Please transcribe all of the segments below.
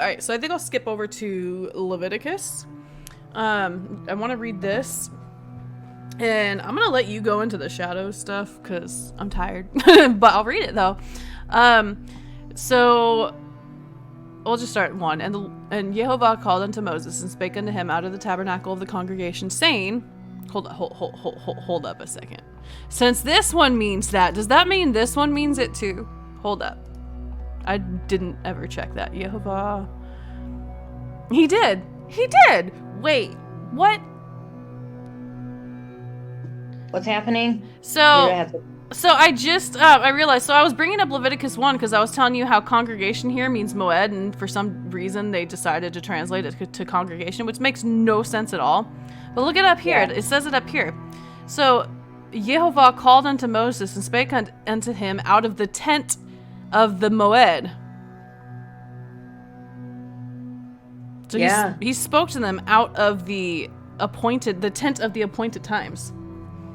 right, so I think I'll skip over to Leviticus. I want to read this, and I'm gonna let you go into the shadow stuff because I'm tired, but I'll read it though. So we'll just start at 1. And Jehovah called unto Moses and spake unto him out of the tabernacle of the congregation, saying, hold up a second. Since this one means that, does that mean this one means it too? Hold up. I didn't ever check that. Jehovah. He did. Wait, what? What's happening? So I just, I realized, so I was bringing up Leviticus 1 because I was telling you how congregation here means moed, and for some reason they decided to translate it to congregation, which makes no sense at all. But look it up here. Yeah. It says it up here. So Jehovah called unto Moses and spake unto him out of the tent of the moed. So he spoke to them out of the tent of the appointed times.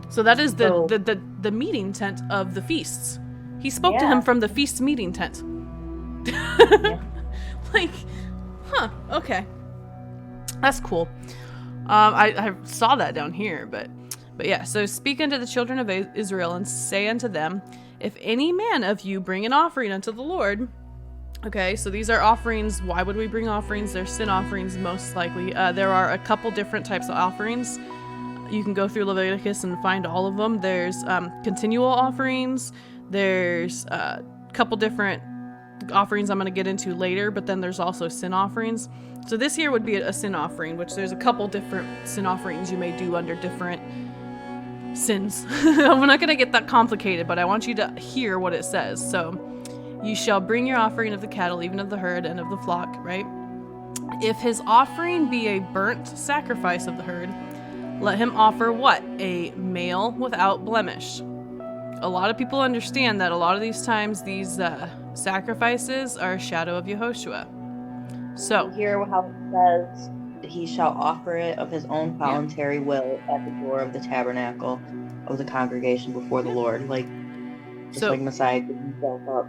So that is the meeting tent of the feasts. He spoke to him from the feast meeting tent. Like, okay. That's cool. I saw that down here, but yeah. So speak unto the children of Israel and say unto them, if any man of you bring an offering unto the Lord. Okay, so these are offerings. Why would we bring offerings? They're sin offerings, most likely. There are a couple different types of offerings. You can go through Leviticus and find all of them. There's continual offerings. There's a couple different offerings I'm going to get into later, but then there's also sin offerings. So this here would be a sin offering, which there's a couple different sin offerings you may do under different sins. We're not going to get that complicated, but I want you to hear what it says. So, you shall bring your offering of the cattle, even of the herd and of the flock, right? If his offering be a burnt sacrifice of the herd, let him offer what? A male without blemish. A lot of people understand that a lot of these times these sacrifices are a shadow of Yehoshua. So hear how it says, he shall offer it of his own voluntary will at the door of the tabernacle of the congregation before the Lord. Like, just like Messiah gave himself up.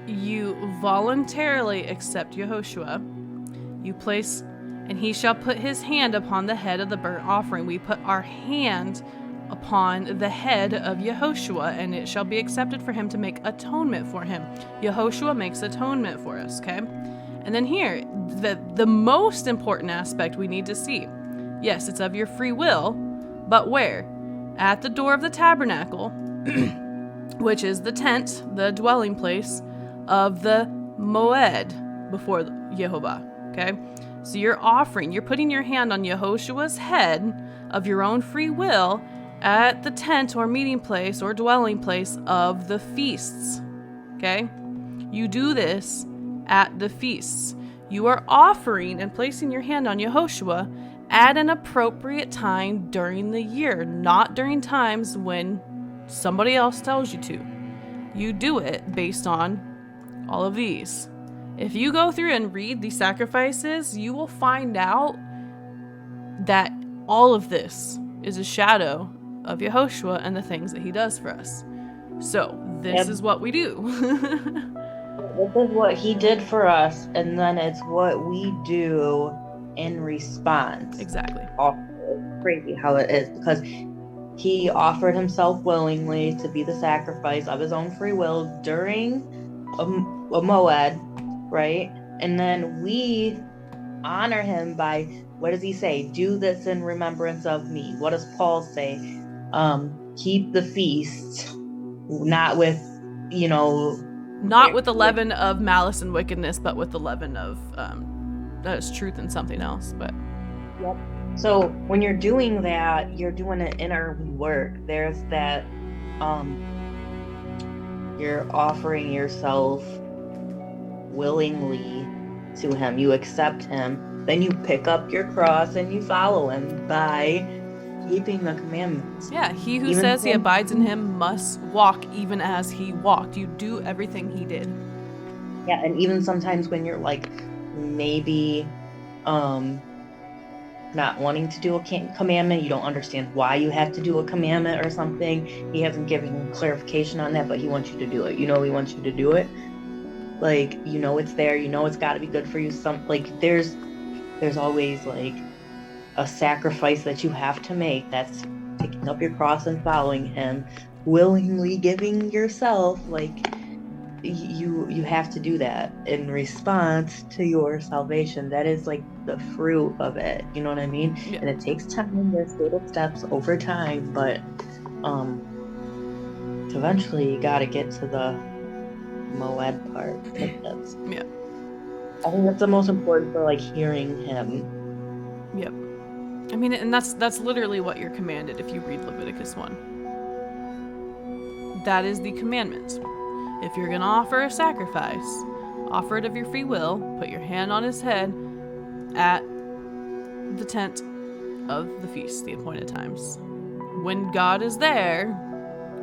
You voluntarily accept Yehoshua. You place, and he shall put his hand upon the head of the burnt offering. We put our hand upon the head of Yehoshua, and it shall be accepted for him to make atonement for him. Yehoshua makes atonement for us, okay? And then here, the most important aspect we need to see. Yes, it's of your free will, but where? At the door of the tabernacle, which is the tent, the dwelling place of the moed before Jehovah, okay? So you're offering, you're putting your hand on Yehoshua's head of your own free will at the tent or meeting place or dwelling place of the feasts, okay? You do this at the feasts. You are offering and placing your hand on Yehoshua at an appropriate time during the year, not during times when somebody else tells you to. You do it based on all of these. If you go through and read the sacrifices, you will find out that all of this is a shadow of Yehoshua and the things that he does for us. So this is what we do. This is what he did for us, and then it's what we do in response. Exactly. It's crazy how it is, because he offered himself willingly to be the sacrifice of his own free will during a moed, right? And then we honor him by, what does he say? Do this in remembrance of me. What does Paul say? Keep the feast, not with, not with the leaven of malice and wickedness, but with the leaven of truth and something else. But yep. So when you're doing that, you're doing an inner work. There's that you're offering yourself willingly to him. You accept him. Then you pick up your cross and you follow him by keeping the commandments. Yeah, he who says he abides in him must walk even as he walked. You do everything he did. Yeah, and even sometimes when you're like maybe not wanting to do a commandment, you don't understand why you have to do a commandment or something. He hasn't given clarification on that, but he wants you to do it. He wants you to do it. Like, you know it's there, you know it's got to be good for you. There's always like a sacrifice that you have to make. That's picking up your cross and following him, willingly giving yourself. Like, you have to do that in response to your salvation. That is like the fruit of it. You know what I mean? Yeah. And it takes time. There's little steps over time, but eventually you got to get to the Moed part. Like that's, Yeah. I think that's the most important for like hearing him. Yep. I mean, and that's literally what you're commanded if you read Leviticus 1. That is the commandment. If you're going to offer a sacrifice, offer it of your free will, put your hand on his head at the tent of the feast, the appointed times. When God is there,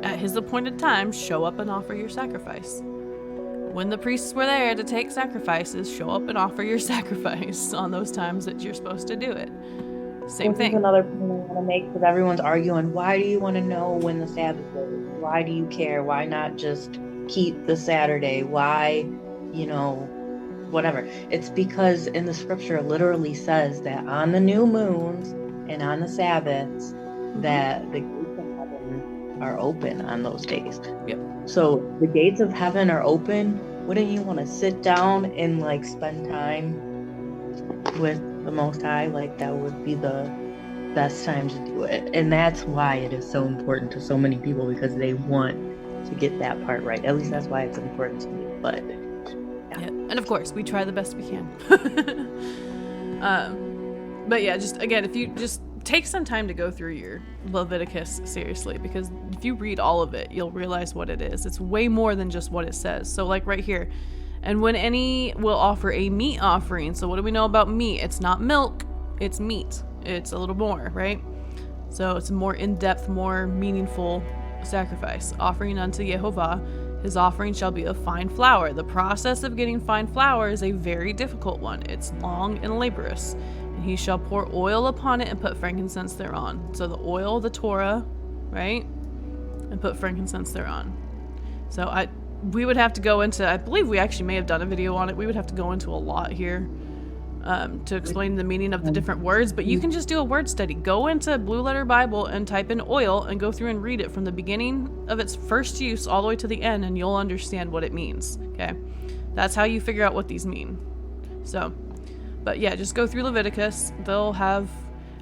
at his appointed time, show up and offer your sacrifice. When the priests were there to take sacrifices, show up and offer your sacrifice on those times that you're supposed to do it. Same This thing. is another point I want to make, because everyone's arguing, why do you want to know when the Sabbath is? Why do you care? Why not just keep the Saturday? Why, whatever. It's because in the scripture it literally says that on the new moons and on the Sabbaths, that the gates of heaven are open on those days. Yep. So the gates of heaven are open. Wouldn't you want to sit down and like spend time with the Most High? Like, that would be the best time to do it. And that's why it is so important to so many people, because they want to get that part right. At least that's why it's important to me. But yeah. And of course, we try the best we can. But yeah, just again, if you just take some time to go through your Leviticus seriously, because if you read all of it, you'll realize what it is. It's way more than just what it says. So like right here, and when any will offer a meat offering. So what do we know about meat? It's not milk, it's meat. It's a little more, right? So it's a more in-depth, more meaningful sacrifice. Offering unto Yehovah, his offering shall be of fine flour. The process of getting fine flour is a very difficult one. It's long and laborious. And he shall pour oil upon it and put frankincense thereon. So the oil, the Torah, right? And put frankincense thereon. So we would have to go into, I believe we actually may have done a video on it. We would have to go into a lot here to explain the meaning of the different words, but you can just do a word study. Go into Blue Letter Bible and type in oil and go through and read it from the beginning of its first use all the way to the end, and you'll understand what it means. Okay, that's how you figure out what these mean. So, but yeah, just go through Leviticus. They'll have,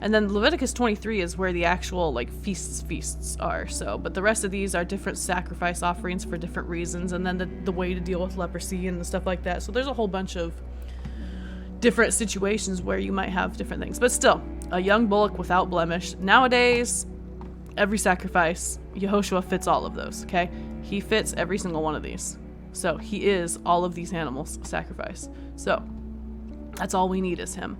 and then Leviticus 23 is where the actual like feasts are. So, but the rest of these are different sacrifice offerings for different reasons, and then the way to deal with leprosy and stuff like that. So there's a whole bunch of different situations where you might have different things, but still, a young bullock without blemish. Nowadays, every sacrifice, Yehoshua fits all of those. Okay, he fits every single one of these. So he is all of these animals' sacrifice. So that's all we need is him.